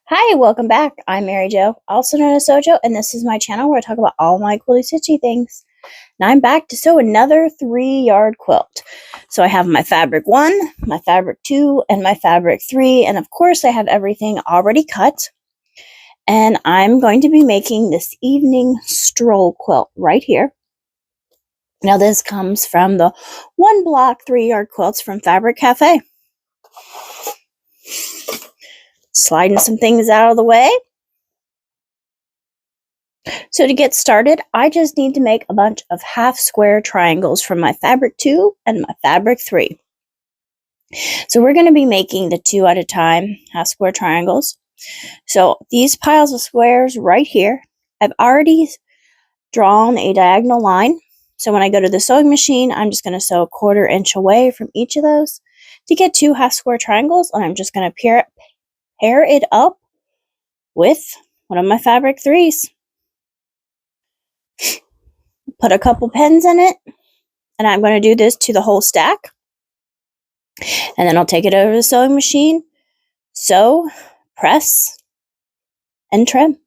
Hi, welcome back. I'm Mary Jo, also known as Sojo, and this is my channel where I talk about all my quilty stitchy things. Now I'm back to sew another 3-yard quilt. So I have my fabric 1, my fabric 2, and my fabric 3, and of course I have everything already cut. And I'm going to be making this Evening Stroll quilt right here. Now this comes from the 1 block 3-yard quilts from Fabric Cafe. Sliding some things out of the way. So to get started, I just need to make a bunch of half square triangles from my fabric 2 and my fabric 3. So we're going to be making the 2 at a time half square triangles. So these piles of squares right here, I've already drawn a diagonal line. So when I go to the sewing machine, I'm just going to sew 1/4 inch away from each of those to get 2 half square triangles, and I'm just going to pair it up with one of my fabric 3s. Put a couple pins in it, and I'm going to do this to the whole stack. And then I'll take it over to the sewing machine, sew, press, and trim.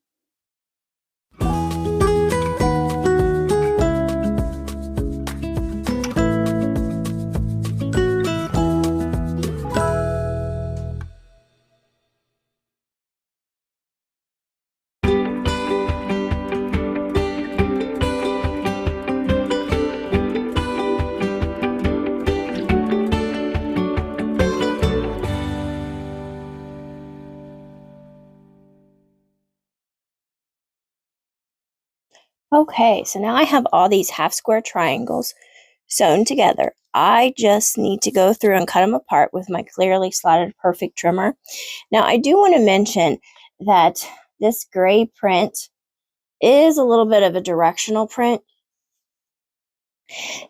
Okay, so now I have all these half square triangles sewn together. I just need to go through and cut them apart with my clearly slotted perfect trimmer. Now I do want to mention that this gray print is a little bit of a directional print.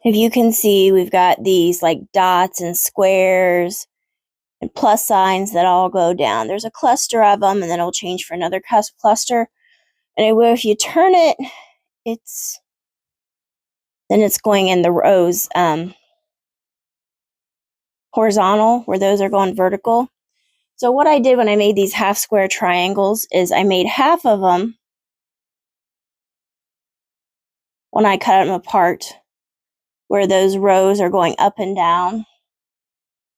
If you can see, we've got these like dots and squares and plus signs that all go down. There's a cluster of them, and then it'll change for another cluster. And if you turn it, it's going in the rows horizontal, where those are going vertical. So what I did when I made these half square triangles is I made half of them when I cut them apart, where those rows are going up and down,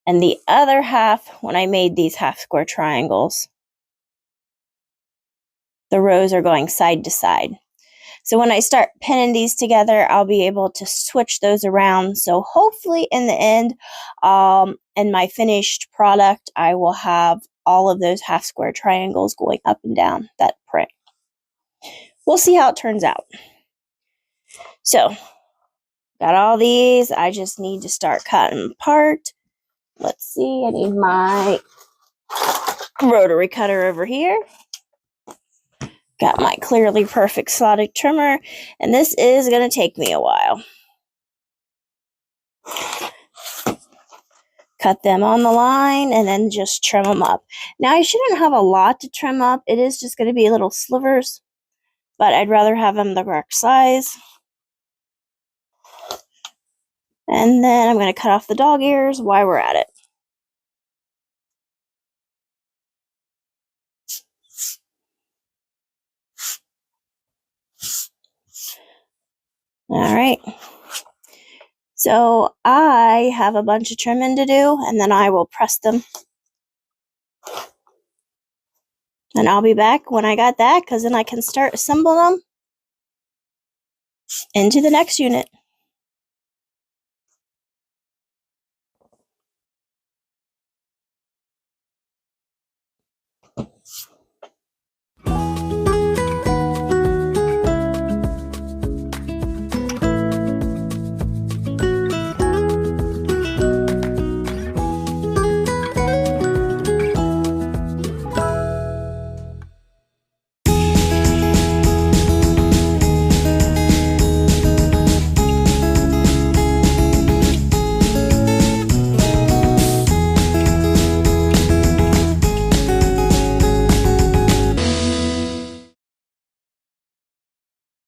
and the other half when I made these half square triangles, the rows are going side to side. So when I start pinning these together, I'll be able to switch those around. So hopefully in the end, in my finished product, I will have all of those half square triangles going up and down that print. We'll see how it turns out. So, got all these. I just need to start cutting them apart. Let's see, I need my rotary cutter over here. Got my clearly perfect slotted trimmer, and this is going to take me a while. Cut them on the line and then just trim them up. Now I shouldn't have a lot to trim up. It is just going to be little slivers, but I'd rather have them the correct size. And then I'm going to cut off the dog ears while we're at it. All right. So I have a bunch of trimming to do, and then I will press them. And I'll be back when I got that, because then I can start assembling them into the next unit.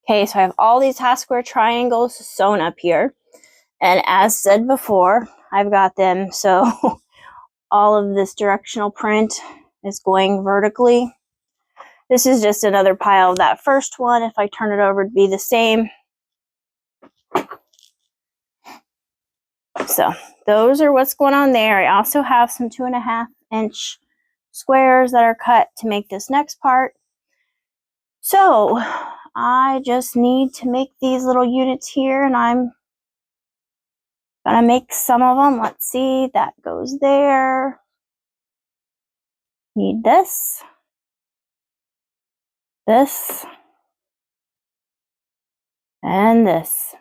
Okay, so I have all these half square triangles sewn up here. And as said before, I've got them so all of this directional print is going vertically. This is just another pile of that first one. If I turn it over, it'd be the same. So those are what's going on there. I also have some 2.5-inch squares that are cut to make this next part. So I just need to make these little units here, and I'm gonna make some of them. Let's see, that goes there. Need this, this, and this.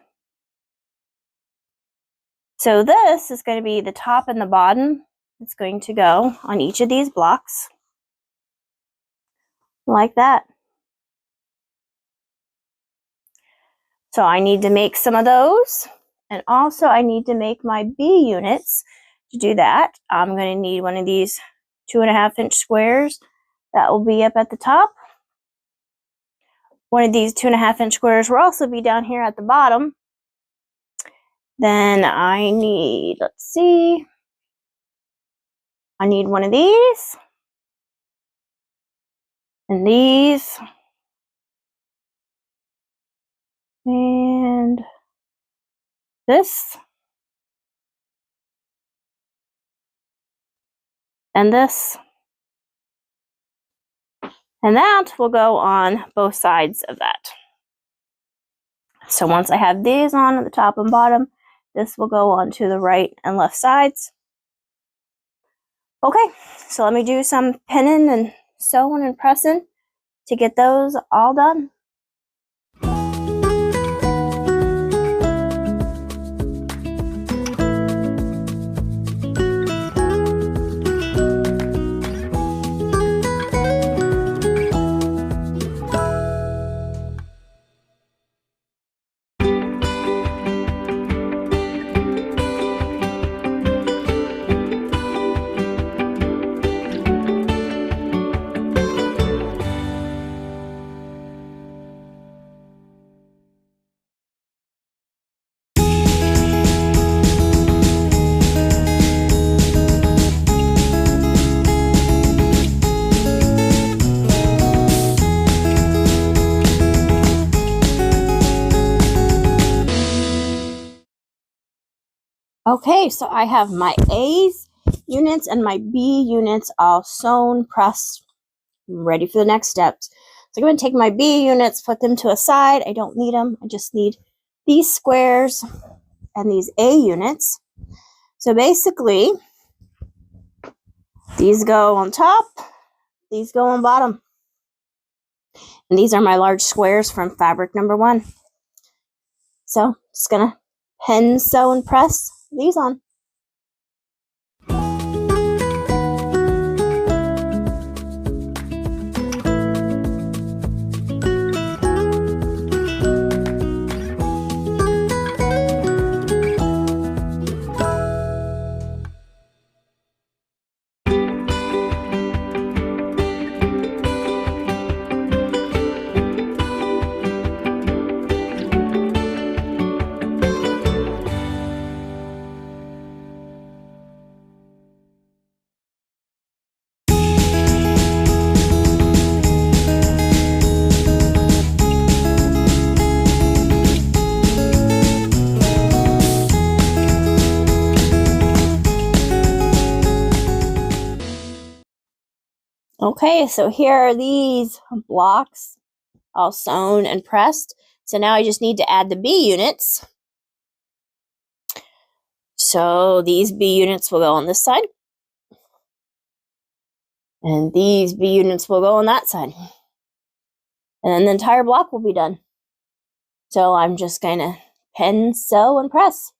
So this is going to be the top and the bottom. It's going to go on each of these blocks, like that. So I need to make some of those, and also I need to make my B units. To do that, I'm going to need one of these 2.5-inch squares that will be up at the top. One of these 2.5-inch squares will also be down here at the bottom. Then I need, let's see, I need one of these, and these, and this, and this, and that will go on both sides of that. So once I have these on at the top and bottom, this will go on to the right and left sides. Okay, so let me do some pinning and sewing and pressing to get those all done. Okay, so I have my A units and my B units all sewn, pressed, ready for the next steps. So I'm going to take my B units, put them to a side. I don't need them. I just need these squares and these A units. So basically, these go on top, these go on bottom. And these are my large squares from fabric number 1. So just going to pin, sew, and press these on. Okay, so here are these blocks all sewn and pressed. So now I just need to add the B units. So these B units will go on this side. And these B units will go on that side. And then the entire block will be done. So I'm just going to pin, sew, and press.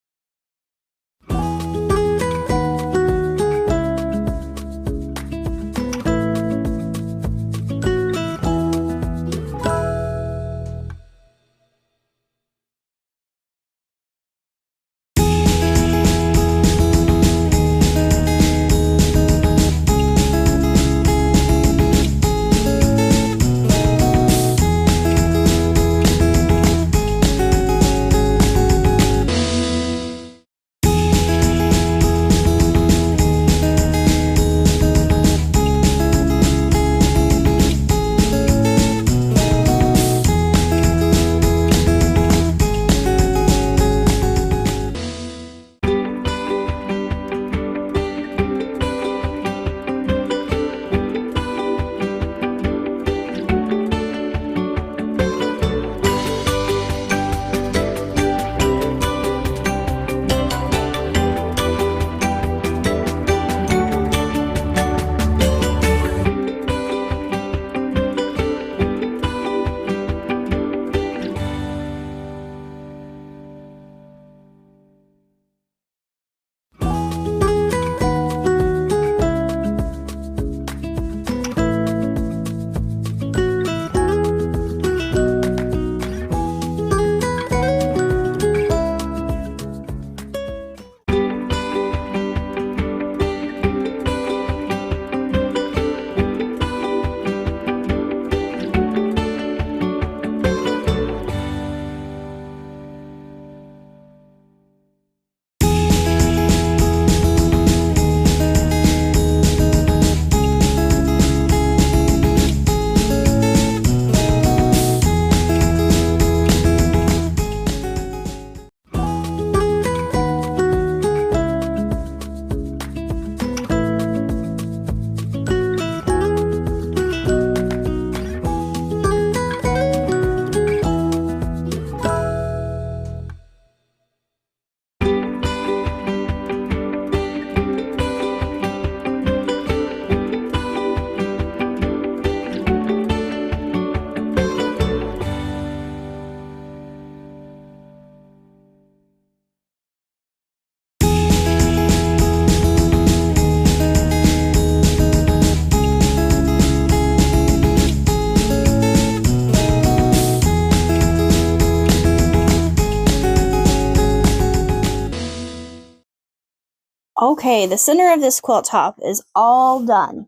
Okay, the center of this quilt top is all done.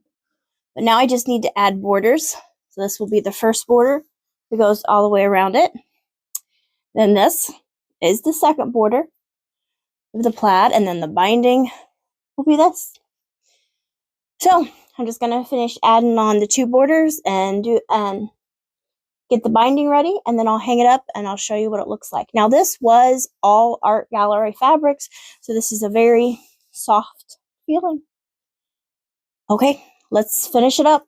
But now I just need to add borders. So this will be the first border that goes all the way around it. Then this is the second border of the plaid, and then the binding will be this. So I'm just gonna finish adding on the 2 borders and get the binding ready, and then I'll hang it up and I'll show you what it looks like. Now this was all art gallery fabrics, so this is a very soft feeling. Okay, let's finish it up.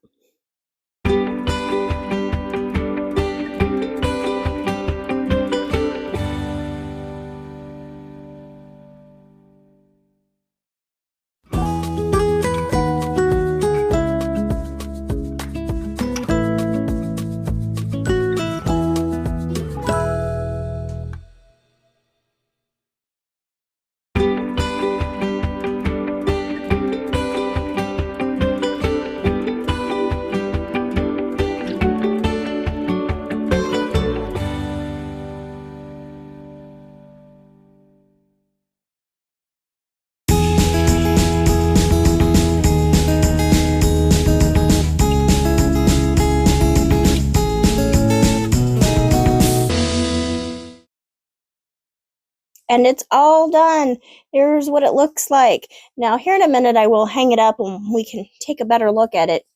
And it's all done. Here's what it looks like. Now here in a minute I will hang it up and we can take a better look at it.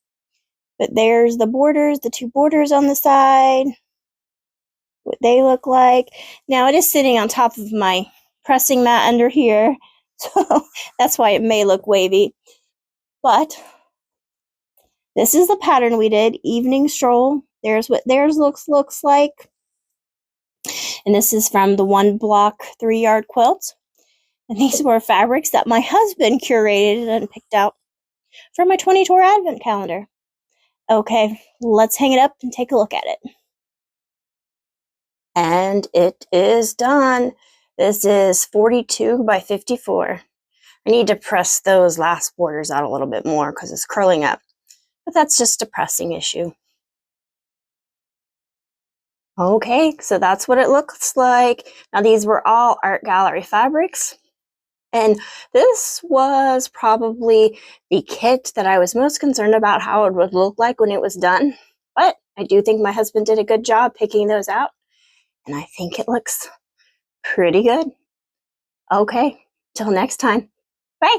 But there's the borders, the 2 borders on the side, what they look like. Now it is sitting on top of my pressing mat under here, so that's why it may look wavy. But this is the pattern we did, Evening Stroll. There's what theirs looks like. And this is from the 1 block 3-yard quilt. And these were fabrics that my husband curated and picked out for my 20-tour advent calendar. Okay, let's hang it up and take a look at it. And it is done. This is 42 by 54. I need to press those last borders out a little bit more because it's curling up. But that's just a pressing issue. Okay, so that's what it looks like. Now these were all art gallery fabrics. And this was probably the kit that I was most concerned about how it would look like when it was done. But I do think my husband did a good job picking those out. And I think it looks pretty good. Okay, till next time. Bye.